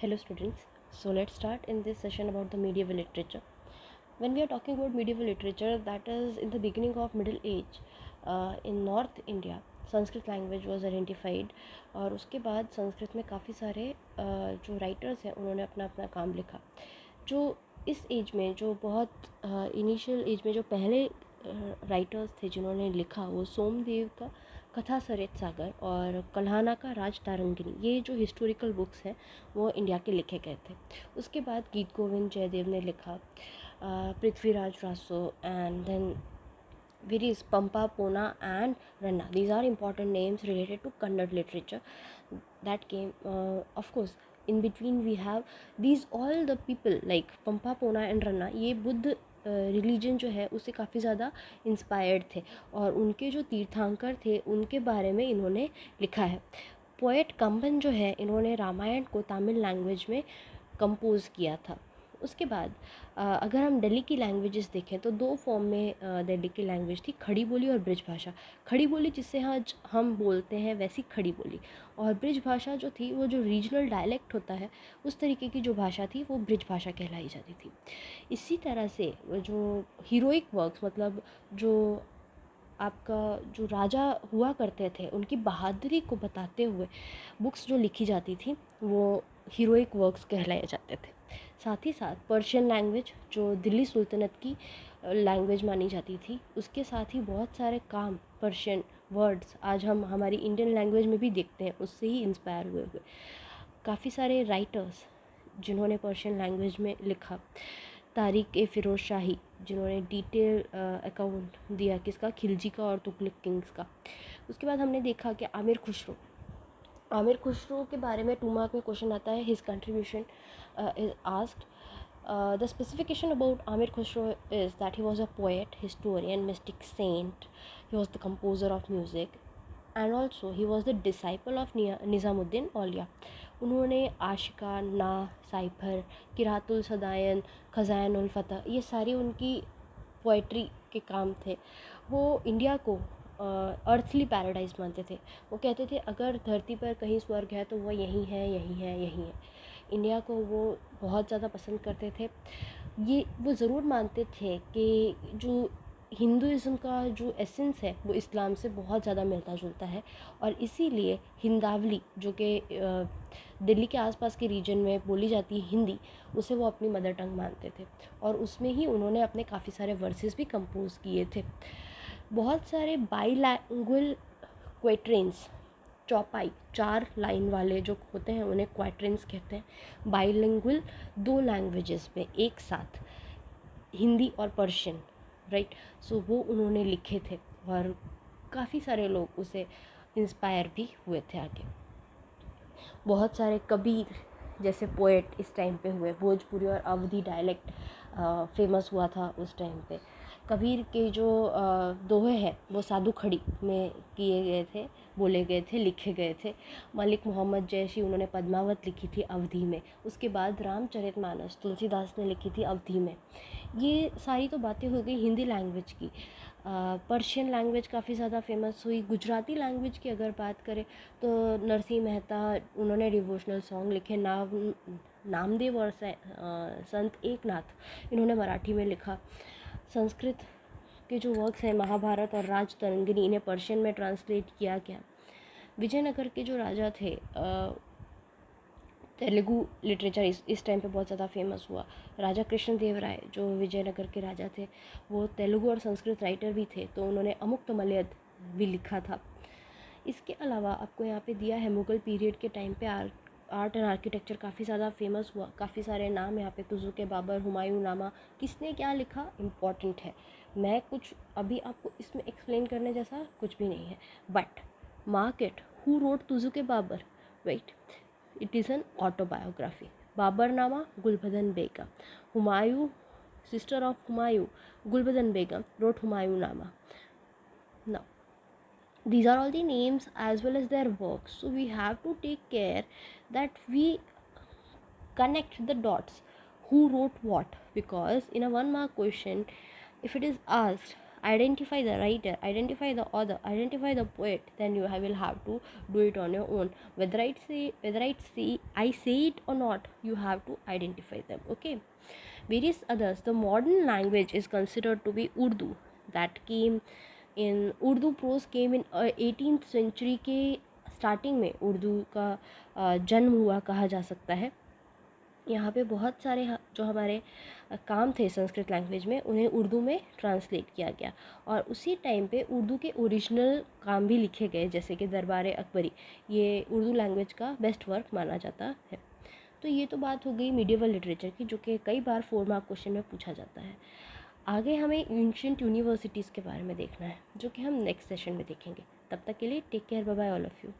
Hello students, so let's start in this session about the medieval literature. When we are talking about medieval literature, that is in the beginning of Middle Age in North India, Sanskrit language was identified और उसके बाद संस्कृत में काफ़ी सारे जो writers हैं उन्होंने अपना अपना काम लिखा। जो इस एज में जो बहुत इनिशियल एज में जो पहले राइटर्स थे जिन्होंने लिखा वो सोमदेव का कथा सरित सागर और कल्हाना का राज तारंगिनी, ये जो हिस्टोरिकल बुक्स हैं वो इंडिया के लिखे गए थे। उसके बाद गीत गोविंद जयदेव ने लिखा, Prithviraj Raso and then various Pampa, Pona and Ranna. These are important names related to Kannada literature that came. Of course, in between we have these all the people like Pampa, Pona and Ranna. ये Buddha religion जो है उससे काफ़ी ज़्यादा inspired थे और उनके जो तीर्थंकर थे उनके बारे में इन्होंने लिखा है। पोएट कंबन जो है इन्होंने रामायण को तमिल लैंग्वेज में कंपोज़ किया था। उसके बाद अगर हम दिल्ली की लैंग्वेजेस देखें तो दो फॉर्म में दिल्ली की लैंग्वेज थी, खड़ी बोली और ब्रिज भाषा। खड़ी बोली जिससे आज हम बोलते हैं वैसी खड़ी बोली, और ब्रिज भाषा जो थी वो जो रीजनल डायलेक्ट होता है उस तरीके की जो भाषा थी वो ब्रिज भाषा कहलाई जाती थी। इसी तरह से जो हीरोइक वर्क्स, मतलब जो आपका जो राजा हुआ करते थे उनकी बहादुरी को बताते हुए बुक्स जो लिखी जाती थी वो हीरोइक वर्क्स कहलाए जाते थे। साथ ही साथ पर्शियन लैंग्वेज जो दिल्ली सुल्तनत की लैंग्वेज मानी जाती थी, उसके साथ ही बहुत सारे काम पर्शियन वर्ड्स आज हम हमारी इंडियन लैंग्वेज में भी देखते हैं, उससे ही इंस्पायर हुए हुए काफ़ी सारे राइटर्स जिन्होंने पर्शियन लैंग्वेज में लिखा। तारिक ए फ़िरोज़ शाही जिन्होंने डिटेल अकाउंट दिया किसका, खिलजी का और तुगलक किंग्स का। उसके बाद हमने देखा कि आमिर खुसरो के बारे में 2 मार्क में क्वेश्चन आता है। His contribution is asked. The specification about Amir Khusro is that he was a poet, historian, mystic saint. He was the composer of music and also he was the disciple of Nizamuddin Aulia. उन्होंने आशिका, ना, cipher, किरातुल सदायन, खजानुल फतह, ये सारी उनकी poetry के काम थे। वो इंडिया को अर्थली पैराडाइज मानते थे। वो कहते थे अगर धरती पर कहीं स्वर्ग है तो वो यहीं है, यहीं है, यहीं है। इंडिया को वो बहुत ज़्यादा पसंद करते थे। ये वो ज़रूर मानते थे कि जो हिंदुज़म का जो एसेंस है वो इस्लाम से बहुत ज़्यादा मिलता जुलता है, और इसीलिए हिंदावली जो कि दिल्ली के आसपास के रीजन में बोली जाती है हिंदी, उसे वो अपनी मदर टंग मानते थे और उसमें ही उन्होंने अपने काफ़ी सारे वर्सेस भी कंपोज़ किए थे। बहुत सारे बाईलैंग्वेज क्वेट्रेंस, चौपाई 4 लाइन वाले जो होते हैं उन्हें क्वाट्रेंस कहते हैं। बाईलिंगुअल 2 लैंग्वेजेस में एक साथ, हिंदी और पर्शियन, राइट। सो वो उन्होंने लिखे थे और काफ़ी सारे लोग उसे इंस्पायर भी हुए थे आगे। बहुत सारे कबीर जैसे पोएट इस टाइम पे हुए। भोजपुरी और अवधी डायलेक्ट फेमस हुआ था उस टाइम पे। कबीर के जो दोहे हैं वो साधु खड़ी में किए गए थे, बोले गए थे, लिखे गए थे। मलिक मोहम्मद जैशी उन्होंने पद्मावत लिखी थी अवधी में। उसके बाद रामचरितमानस तुलसीदास ने लिखी थी अवधी में। ये सारी तो बातें हो गई हिंदी लैंग्वेज की। पर्शियन लैंग्वेज काफ़ी ज़्यादा फेमस हुई। गुजराती लैंग्वेज की अगर बात करें तो नरसिंह मेहता उन्होंने डिवोशनल सॉन्ग लिखे। नामदेव और संत एकनाथ इन्होंने मराठी में लिखा। संस्कृत के जो वर्क्स हैं महाभारत और राज तरंगिनी, इन्हें पर्शियन में ट्रांसलेट किया गया। विजयनगर के जो राजा थे, तेलुगु लिटरेचर इस टाइम पे बहुत ज़्यादा फेमस हुआ। राजा कृष्णदेव राय जो विजयनगर के राजा थे वो तेलुगु और संस्कृत राइटर भी थे, तो उन्होंने अमुक्तमल्यद भी लिखा था। इसके अलावा आपको यहाँ पे दिया है मुग़ल पीरियड के टाइम पे आर्ट एंड आर्किटेक्चर काफ़ी ज़्यादा फेमस हुआ। काफ़ी सारे नाम यहाँ पे, तुजुक बाबर, हुमायूं नामा, किसने क्या लिखा इम्पॉर्टेंट है। मैं कुछ अभी आपको इसमें एक्सप्लेन करने जैसा कुछ भी नहीं है, but mark it, who wrote Tuzuk Babar, right, it is an autobiography. Baburnama, Gulbadan Begum. Humayun, sister of Humayun, Gulbadan Begum wrote Humayunnama. Now these are all the names as well as their works, so we have to take care that we connect the dots, who wrote what, because in a 1 mark question if it is asked identify the writer, identify the author, identify the poet, then you will have to do it on your own. Whether I say it or not, you have to identify them. Okay. Various others. The modern language is considered to be Urdu, that came in Urdu prose came in 18th century के starting में उर्दू का जन्म हुआ कहा जा सकता है। यहाँ पे बहुत सारे जो हमारे काम थे संस्कृत लैंग्वेज में, उन्हें उर्दू में ट्रांसलेट किया गया, और उसी टाइम पे उर्दू के ओरिजिनल काम भी लिखे गए, जैसे कि दरबार अकबरी, ये उर्दू लैंग्वेज का बेस्ट वर्क माना जाता है। तो ये तो बात हो गई मीडिएवल लिटरेचर की, जो कि कई बार 4 मार्क क्वेश्चन में पूछा जाता है। आगे हमें एंशिएंट यूनिवर्सिटीज़ के बारे में देखना है, जो कि हम नेक्स्ट सेशन में देखेंगे। तब तक के लिए take care, bye bye all of you.